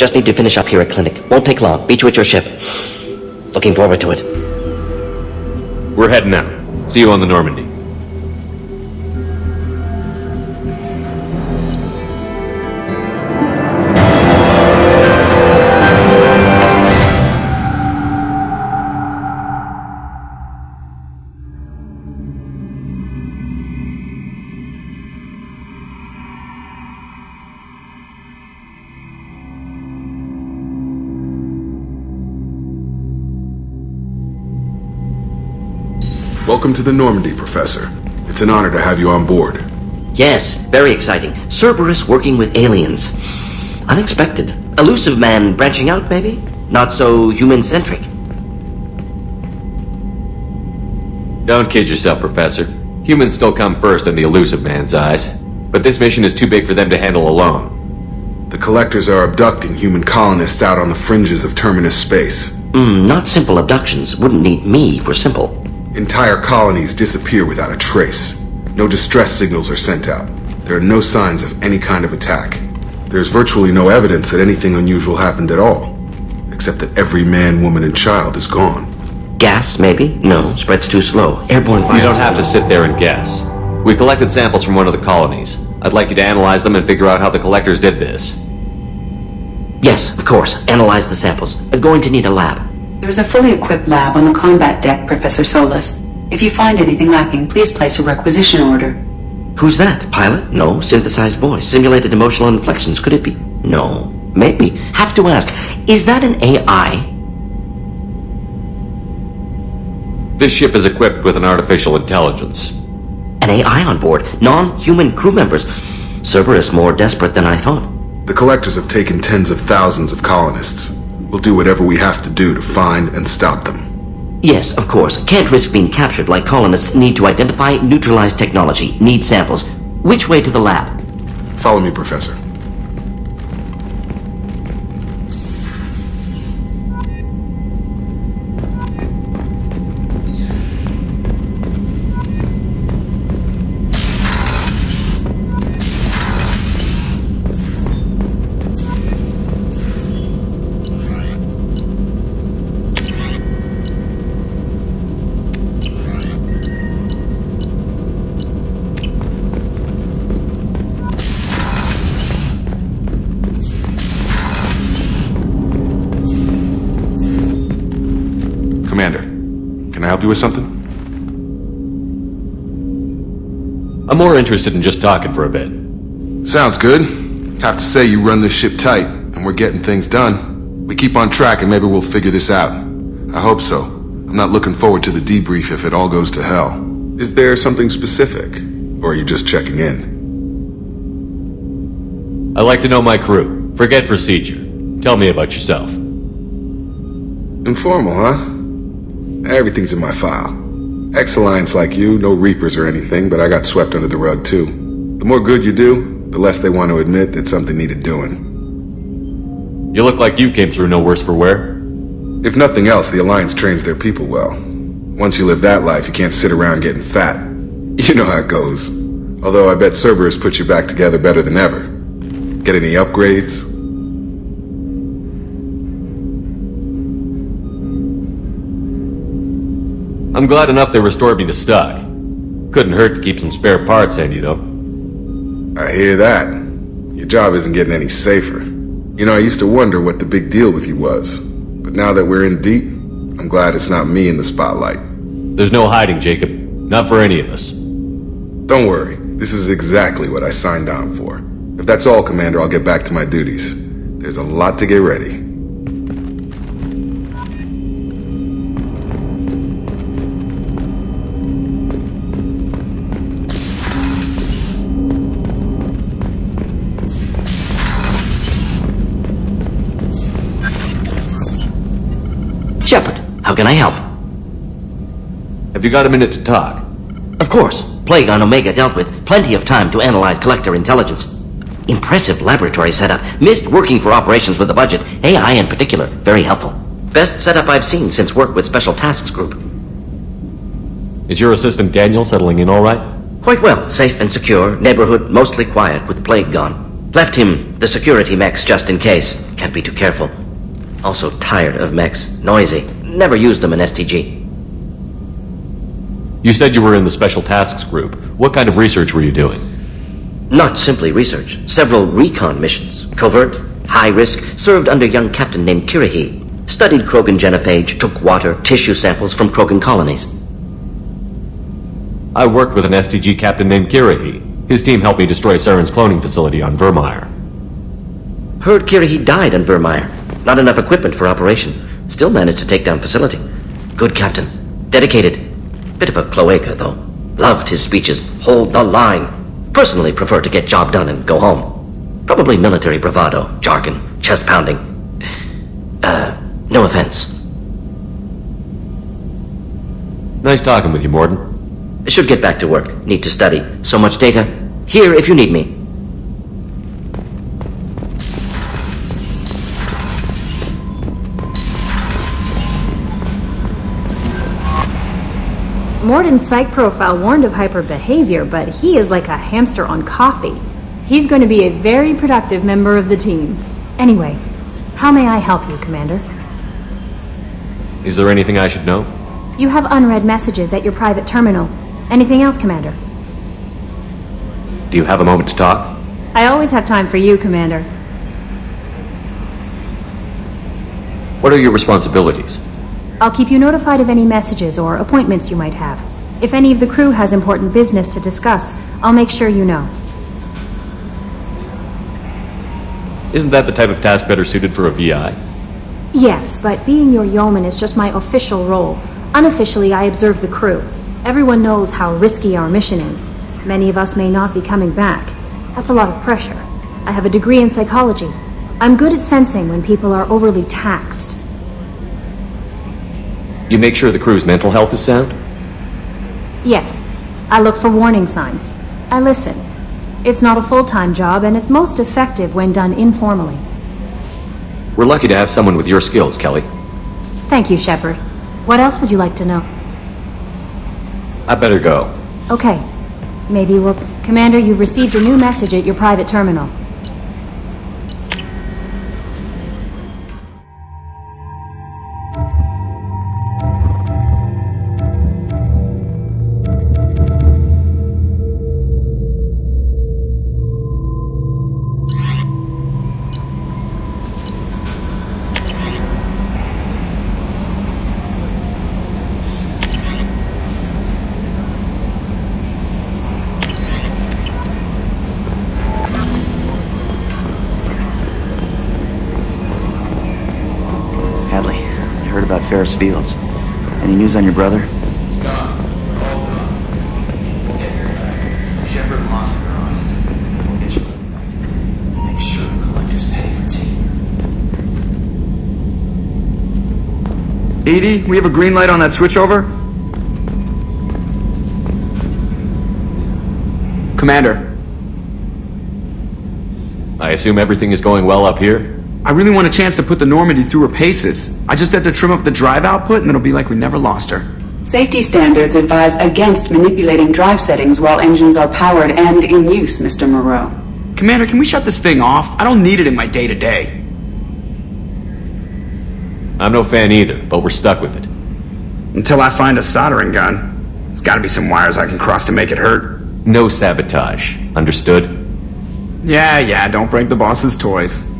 Just need to finish up here at clinic. Won't take long. Meet you at your ship. Looking forward to it. We're heading out. See you on the Normandy. Welcome to the Normandy, Professor. It's an honor to have you on board. Yes, very exciting. Cerberus working with aliens. Unexpected. Elusive man branching out, maybe? Not so human-centric. Don't kid yourself, Professor. Humans still come first in the elusive man's eyes. But this mission is too big for them to handle alone. The Collectors are abducting human colonists out on the fringes of terminus space. Not simple abductions. Wouldn't need me for simple. Entire colonies disappear without a trace. No distress signals are sent out. There are no signs of any kind of attack. There's virtually no evidence that anything unusual happened at all, except that every man, woman, and child is gone. Gas, maybe? No, spreads too slow. Airborne virus. You don't have to sit there and guess. We collected samples from one of the colonies. I'd like you to analyze them and figure out how the Collectors did this. Yes, of course. Analyze the samples. Going to need a lab. There's a fully equipped lab on the combat deck, Professor Solis. If you find anything lacking, please place a requisition order. Who's that? Pilot? No. Synthesized voice. Simulated emotional inflections. Could it be? No. Maybe. Have to ask. Is that an AI? This ship is equipped with an artificial intelligence. An AI on board. Non-human crew members. Cerberus more desperate than I thought. The Collectors have taken tens of thousands of colonists. We'll do whatever we have to do to find and stop them. Yes, of course. Can't risk being captured like colonists need to identify, neutralize technology, need samples. Which way to the lab? Follow me, Professor. Commander, can I help you with something? I'm more interested in just talking for a bit. Sounds good. Have to say you run this ship tight, and we're getting things done. We keep on track and maybe we'll figure this out. I hope so. I'm not looking forward to the debrief if it all goes to hell. Is there something specific? Or are you just checking in? I like to know my crew. Forget procedure. Tell me about yourself. Informal, huh? Everything's in my file. Ex-Alliance like you, no Reapers or anything, but I got swept under the rug too. The more good you do, the less they want to admit that something needed doing. You look like you came through no worse for wear. If nothing else, the Alliance trains their people well. Once you live that life, you can't sit around getting fat. You know how it goes. Although I bet Cerberus put you back together better than ever. Get any upgrades? I'm glad enough they restored me to stock. Couldn't hurt to keep some spare parts handy, though. I hear that. Your job isn't getting any safer. You know, I used to wonder what the big deal with you was. But now that we're in deep, I'm glad it's not me in the spotlight. There's no hiding, Jacob. Not for any of us. Don't worry. This is exactly what I signed on for. If that's all, Commander, I'll get back to my duties. There's a lot to get ready. Shepard, how can I help? Have you got a minute to talk? Of course. Plague on Omega dealt with. Plenty of time to analyze Collector intelligence. Impressive laboratory setup. Missed working for operations with a budget. AI in particular. Very helpful. Best setup I've seen since work with Special Tasks Group. Is your assistant Daniel settling in all right? Quite well. Safe and secure. Neighborhood mostly quiet with Plague gone. Left him the security mechs just in case. Can't be too careful. Also tired of mechs. Noisy. Never used them in STG. You said you were in the Special Tasks Group. What kind of research were you doing? Not simply research. Several recon missions. Covert, high risk, served under a young captain named Kirihi. Studied Krogan genophage, took water, tissue samples from Krogan colonies. I worked with an STG captain named Kirihi. His team helped me destroy Saren's cloning facility on Vermeer. Heard Kirihi died on Vermeer. Not enough equipment for operation. Still managed to take down facility. Good captain. Dedicated. Bit of a cloaca, though. Loved his speeches. Hold the line. Personally prefer to get job done and go home. Probably military bravado, jargon, chest pounding. No offense. Nice talking with you, Morden. Should get back to work. Need to study. So much data. Here if you need me. Morden's psych profile warned of hyper behavior, but he is like a hamster on coffee. He's going to be a very productive member of the team. Anyway, how may I help you, Commander? Is there anything I should know? You have unread messages at your private terminal. Anything else, Commander? Do you have a moment to talk? I always have time for you, Commander. What are your responsibilities? I'll keep you notified of any messages or appointments you might have. If any of the crew has important business to discuss, I'll make sure you know. Isn't that the type of task better suited for a VI? Yes, but being your yeoman is just my official role. Unofficially, I observe the crew. Everyone knows how risky our mission is. Many of us may not be coming back. That's a lot of pressure. I have a degree in psychology. I'm good at sensing when people are overly taxed. You make sure the crew's mental health is sound? Yes. I look for warning signs. I listen. It's not a full-time job, and it's most effective when done informally. We're lucky to have someone with your skills, Kelly. Thank you, Shepard. What else would you like to know? I better go. Okay. Maybe we'll... Commander, you've received a new message at your private terminal. Ferris Fields. Any news on your brother? Gone. All gone. Shepard and Lawson are on it. We'll get you. Make sure the collectors pay for tea. Edie, we have a green light on that switchover? Commander. I assume everything is going well up here? I really want a chance to put the Normandy through her paces. I just have to trim up the drive output and it'll be like we never lost her. Safety standards advise against manipulating drive settings while engines are powered and in use, Mr. Moreau. Commander, can we shut this thing off? I don't need it in my day-to-day. I'm no fan either, but we're stuck with it. Until I find a soldering gun. There's gotta be some wires I can cross to make it hurt. No sabotage. Understood? Yeah, don't break the boss's toys.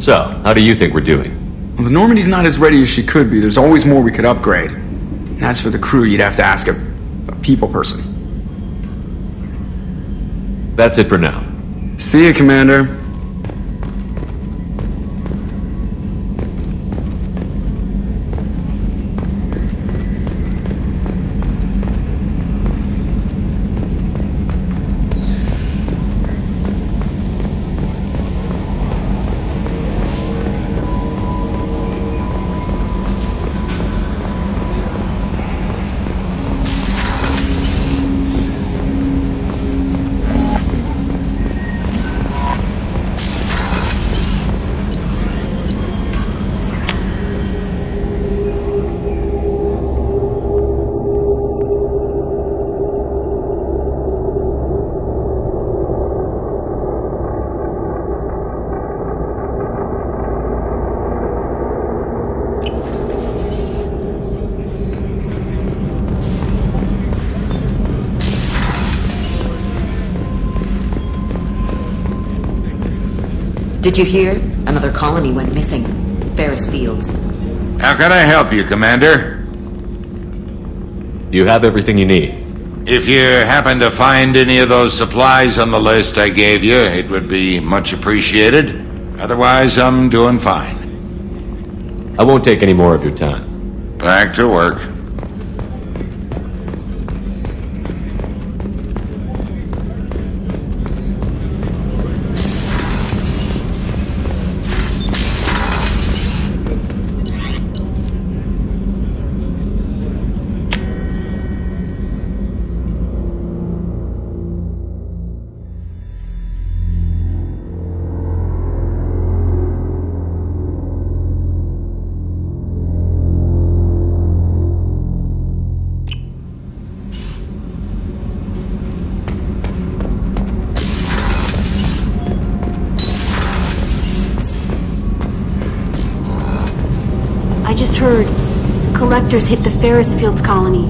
So, how do you think we're doing? Well, the Normandy's not as ready as she could be. There's always more we could upgrade. And as for the crew, you'd have to ask a people person. That's it for now. See you, Commander. Did you hear? Another colony went missing. Ferris Fields. How can I help you, Commander? Do you have everything you need? If you happen to find any of those supplies on the list I gave you, it would be much appreciated. Otherwise, I'm doing fine. I won't take any more of your time. Back to work. I just heard. Collectors hit the Ferris Fields colony.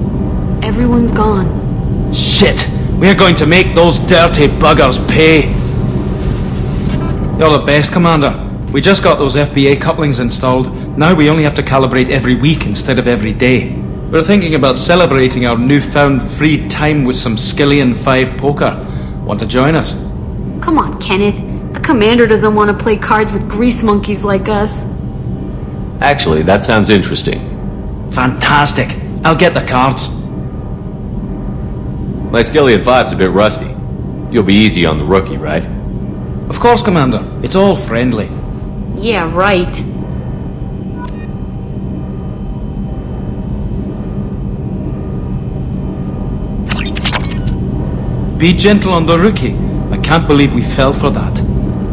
Everyone's gone. Shit! We're going to make those dirty buggers pay! You're the best, Commander. We just got those FBA couplings installed. Now we only have to calibrate every week instead of every day. We're thinking about celebrating our newfound free time with some Skillian 5 poker. Want to join us? Come on, Kenneth. The Commander doesn't want to play cards with grease monkeys like us. Actually, that sounds interesting. Fantastic. I'll get the cards. My Skillian 5's a bit rusty. You'll be easy on the rookie, right? Of course, Commander. It's all friendly. Yeah, right. Be gentle on the rookie. I can't believe we fell for that.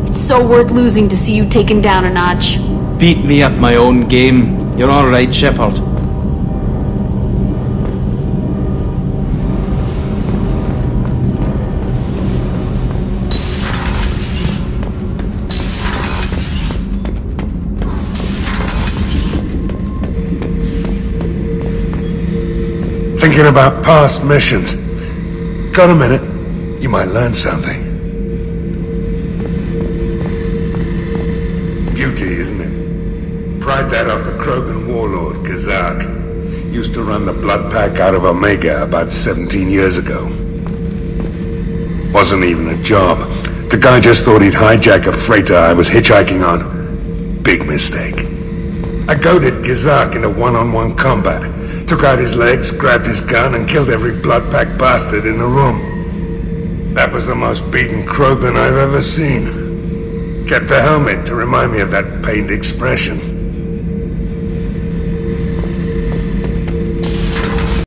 It's so worth losing to see you taken down a notch. Beat me at my own game. You're all right, Shepard. Thinking about past missions. Got a minute? You might learn something. Beauty, isn't it? Pried that off the Krogan warlord, Kazak. Used to run the blood pack out of Omega about 17 years ago. Wasn't even a job. The guy just thought he'd hijack a freighter I was hitchhiking on. Big mistake. I goaded Kazak into one-on-one combat. Took out his legs, grabbed his gun, and killed every blood pack bastard in the room. That was the most beaten Krogan I've ever seen. Kept a helmet to remind me of that pained expression.